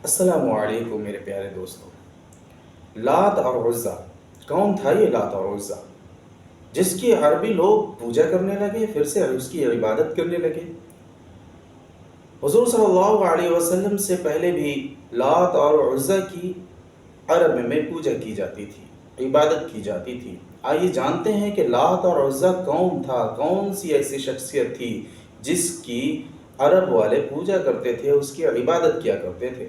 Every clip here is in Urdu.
السلام علیکم میرے پیارے دوستوں۔ لات اور عزا، کون تھا یہ لات اور عزا جس کی عربی لوگ پوجا کرنے لگے، پھر سے اس کی عبادت کرنے لگے؟ حضور صلی اللہ علیہ وسلم سے پہلے بھی لات اور عزا کی عرب میں پوجا کی جاتی تھی، عبادت کی جاتی تھی۔ آئیے جانتے ہیں کہ لات اور عزا کون تھا، کون سی ایسی شخصیت تھی جس کی عرب والے پوجا کرتے تھے، اس کی عبادت کیا کرتے تھے،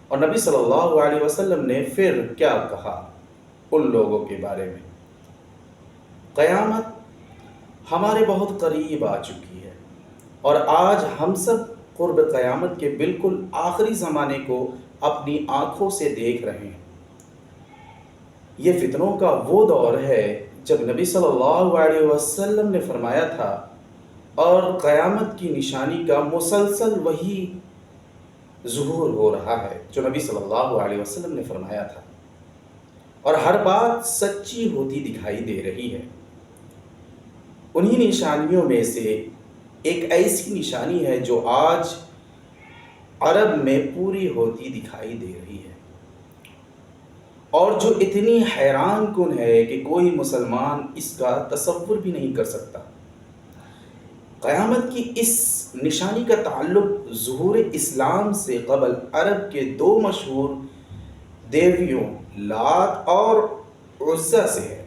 اور نبی صلی اللہ علیہ وسلم نے پھر کیا کہا ان لوگوں کے بارے میں۔ قیامت ہمارے بہت قریب آ چکی ہے، اور آج ہم سب قرب قیامت کے بالکل آخری زمانے کو اپنی آنکھوں سے دیکھ رہے ہیں۔ یہ فتنوں کا وہ دور ہے جب نبی صلی اللہ علیہ وسلم نے فرمایا تھا، اور قیامت کی نشانی کا مسلسل وہی ظہور ہو رہا ہے جو نبی صلی اللہ علیہ وسلم نے فرمایا تھا، اور ہر بات سچی ہوتی دکھائی دے رہی ہے۔ انہی نشانیوں میں سے ایک ایسی نشانی ہے جو آج عرب میں پوری ہوتی دکھائی دے رہی ہے، اور جو اتنی حیران کن ہے کہ کوئی مسلمان اس کا تصور بھی نہیں کر سکتا۔ قیامت کی اس نشانی کا تعلق ظہور اسلام سے قبل عرب کے دو مشہور دیویوں لات اور عزا سے ہے۔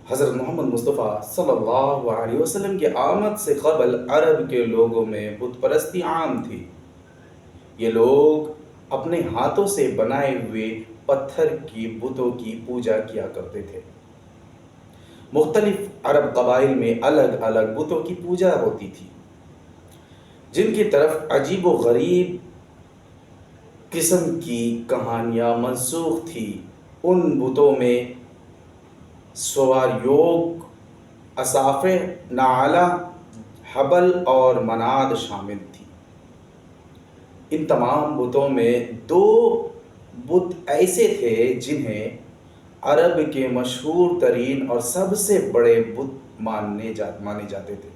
حضرت محمد مصطفیٰ صلی اللہ علیہ وسلم کی آمد سے قبل عرب کے لوگوں میں بت پرستی عام تھی۔ یہ لوگ اپنے ہاتھوں سے بنائے ہوئے پتھر کی بتوں کی پوجا کیا کرتے تھے۔ مختلف عرب قبائل میں الگ الگ بتوں کی پوجا ہوتی تھی، جن کی طرف عجیب و غریب قسم کی کہانیاں منسوخ تھی۔ ان بتوں میں سوار یوگ، اصافہ، نعالہ، حبل اور مناد شامل تھی۔ ان تمام بتوں میں دو بت ایسے تھے جنہیں عرب کے مشہور ترین اور سب سے بڑے بت مانے جاتے تھے۔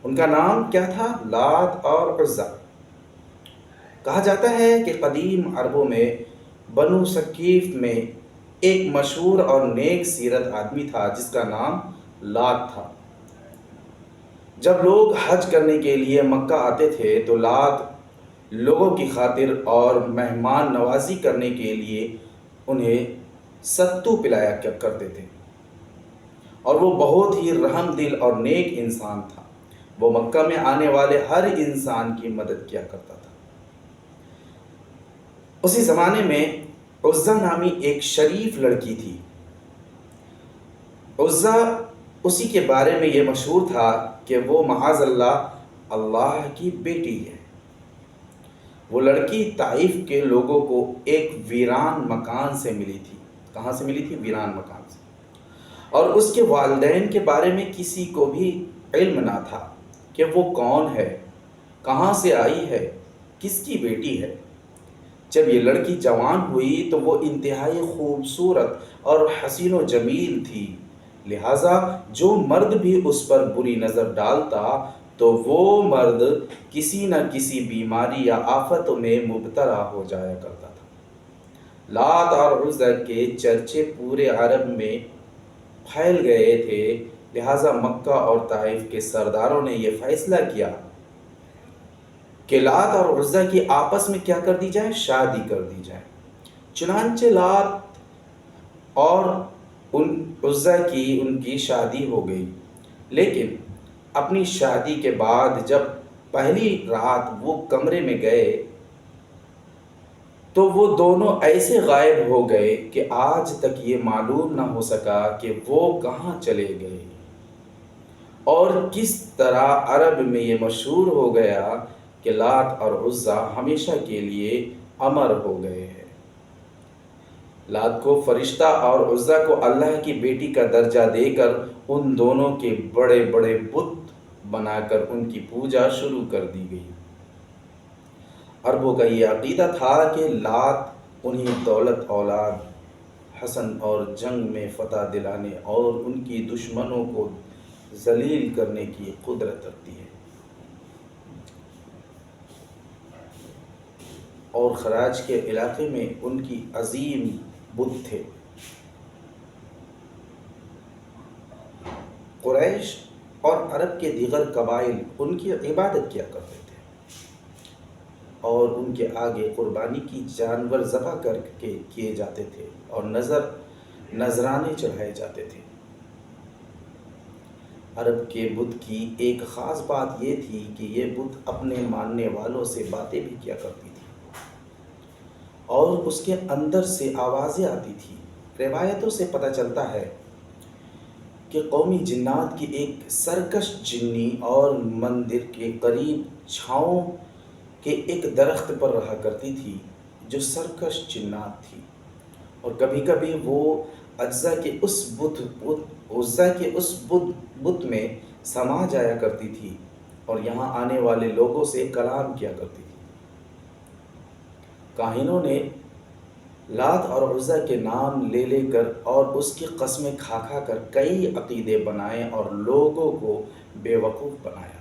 ان کا نام کیا تھا؟ لات اور عزا۔ کہا جاتا ہے کہ قدیم عربوں میں بنو ثقیف میں ایک مشہور اور نیک سیرت آدمی تھا جس کا نام لات تھا۔ جب لوگ حج کرنے کے لیے مکہ آتے تھے تو لات لوگوں کی خاطر اور مہمان نوازی کرنے کے لیے انہیں ستو پلایا کرتے تھے، اور وہ بہت ہی رحم دل اور نیک انسان تھا۔ وہ مکہ میں آنے والے ہر انسان کی مدد کیا کرتا تھا۔ اسی زمانے میں عزا نامی ایک شریف لڑکی تھی۔ عزا اسی کے بارے میں یہ مشہور تھا کہ وہ معاذ اللہ کی بیٹی ہے۔ وہ لڑکی طائف کے لوگوں کو ایک ویران مکان سے ملی تھی۔ کہاں سے ملی تھی؟ ویران مکان سے۔ اور اس کے والدین کے بارے میں کسی کو بھی علم نہ تھا کہ وہ کون ہے، کہاں سے آئی ہے، کس کی بیٹی ہے۔ جب یہ لڑکی جوان ہوئی تو وہ انتہائی خوبصورت اور حسین و جمیل تھی، لہٰذا جو مرد بھی اس پر بری نظر ڈالتا تو وہ مرد کسی نہ کسی بیماری یا آفت میں مبتلا ہو جایا کرتا تھا۔ لات اور عزا کے چرچے پورے عرب میں پھیل گئے تھے، لہٰذا مکہ اور طائف کے سرداروں نے یہ فیصلہ کیا کہ لات اور عزا کی آپس میں کیا کر دی جائے؟ شادی کر دی جائے۔ چنانچہ لات اور عزا کی ان کی شادی ہو گئی، لیکن اپنی شادی کے بعد جب پہلی رات وہ کمرے میں گئے تو وہ دونوں ایسے غائب ہو گئے کہ آج تک یہ معلوم نہ ہو سکا کہ وہ کہاں چلے گئے، اور کس طرح عرب میں یہ مشہور ہو گیا کہ لات اور عزا ہمیشہ کے لیے امر ہو گئے ہیں۔ لات کو فرشتہ اور عزا کو اللہ کی بیٹی کا درجہ دے کر ان دونوں کے بڑے بڑے بت بنا کر ان کی پوجا شروع کر دی گئی۔ عربوں کا یہ عقیدہ تھا کہ لات انہیں دولت، اولاد، حسن اور جنگ میں فتح دلانے اور ان کی دشمنوں کو ذلیل کرنے کی قدرت رکھتی ہے۔ اور خراج کے علاقے میں ان کی عظیم بت تھے۔ قریش اور عرب کے دیگر قبائل ان کی عبادت کیا کرتے تھے اور ان کے آگے قربانی کی جانور ذبح کر کے کیے جاتے تھے اور نذرانے چڑھائے جاتے تھے۔ عرب کے بت کی ایک خاص بات یہ تھی کہ یہ بت اپنے ماننے والوں سے باتیں بھی کیا کرتی تھی اور اس کے اندر سے آوازیں آتی تھی۔ روایتوں سے پتہ چلتا ہے کہ قومی جنات کی ایک سرکش جنی اور مندر کے قریب چھاؤں کے ایک درخت پر رہا کرتی تھی جو سرکش جنات تھی، اور کبھی کبھی وہ اجزا کے اس بت میں سما جایا کرتی تھی اور یہاں آنے والے لوگوں سے کلام کیا کرتی تھی۔ کاہنوں نے لات اور عزا کے نام لے لے کر اور اس کی قسمیں کھا کھا کر کئی عقیدے بنائے اور لوگوں کو بے وقوف بنایا۔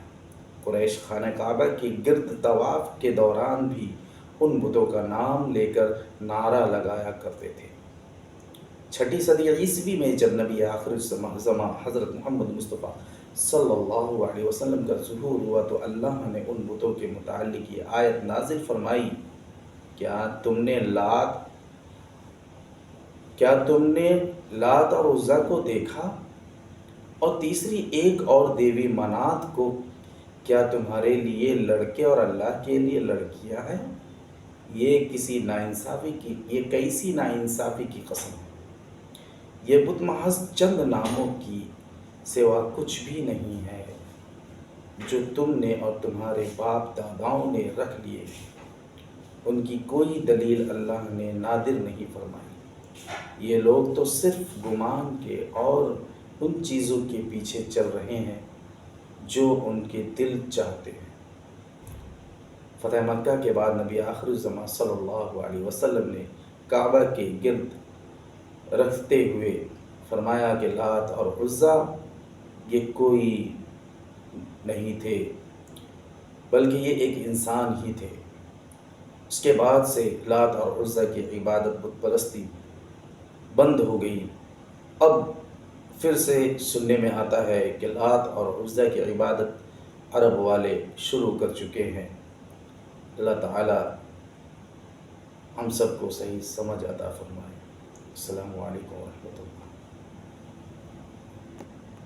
قریش خانہ کعبہ کے گرد طواف کے دوران بھی ان بتوں کا نام لے کر نعرہ لگایا کرتے تھے۔ 6 صدی عیسوی میں جب نبی آخر زمان حضرت محمد مصطفیٰ صلی اللہ علیہ وسلم کا ظہور ہوا تو اللہ نے ان بتوں کے متعلق یہ آیت نازل فرمائی، کیا تم نے لات اور عزا کو دیکھا اور تیسری ایک اور دیوی منات کو؟ کیا تمہارے لیے لڑکے اور اللہ کے لیے لڑکیاں ہیں؟ یہ کیسی ناانصافی کی قسم ہے۔ یہ بت محض چند ناموں کی سوا کچھ بھی نہیں ہے جو تم نے اور تمہارے باپ داداؤں نے رکھ لیے ہیں۔ ان کی کوئی دلیل اللہ نے نادر نہیں فرمائی۔ یہ لوگ تو صرف گمان کے اور ان چیزوں کے پیچھے چل رہے ہیں جو ان کے دل چاہتے ہیں۔ فتح مکہ کے بعد نبی آخر الزمان صلی اللہ علیہ وسلم نے کعبہ کے گرد رکھتے ہوئے فرمایا کہ لات اور عزا یہ کوئی نہیں تھے بلکہ یہ ایک انسان ہی تھے۔ اس کے بعد سے لات اور عزا کی عبادت بت پرستی بند ہو گئی۔ اب پھر سے سننے میں آتا ہے کہ لات اور عزا کی عبادت عرب والے شروع کر چکے ہیں۔ اللہ تعالی ہم سب کو صحیح سمجھ عطا فرمائے۔ السلام علیکم۔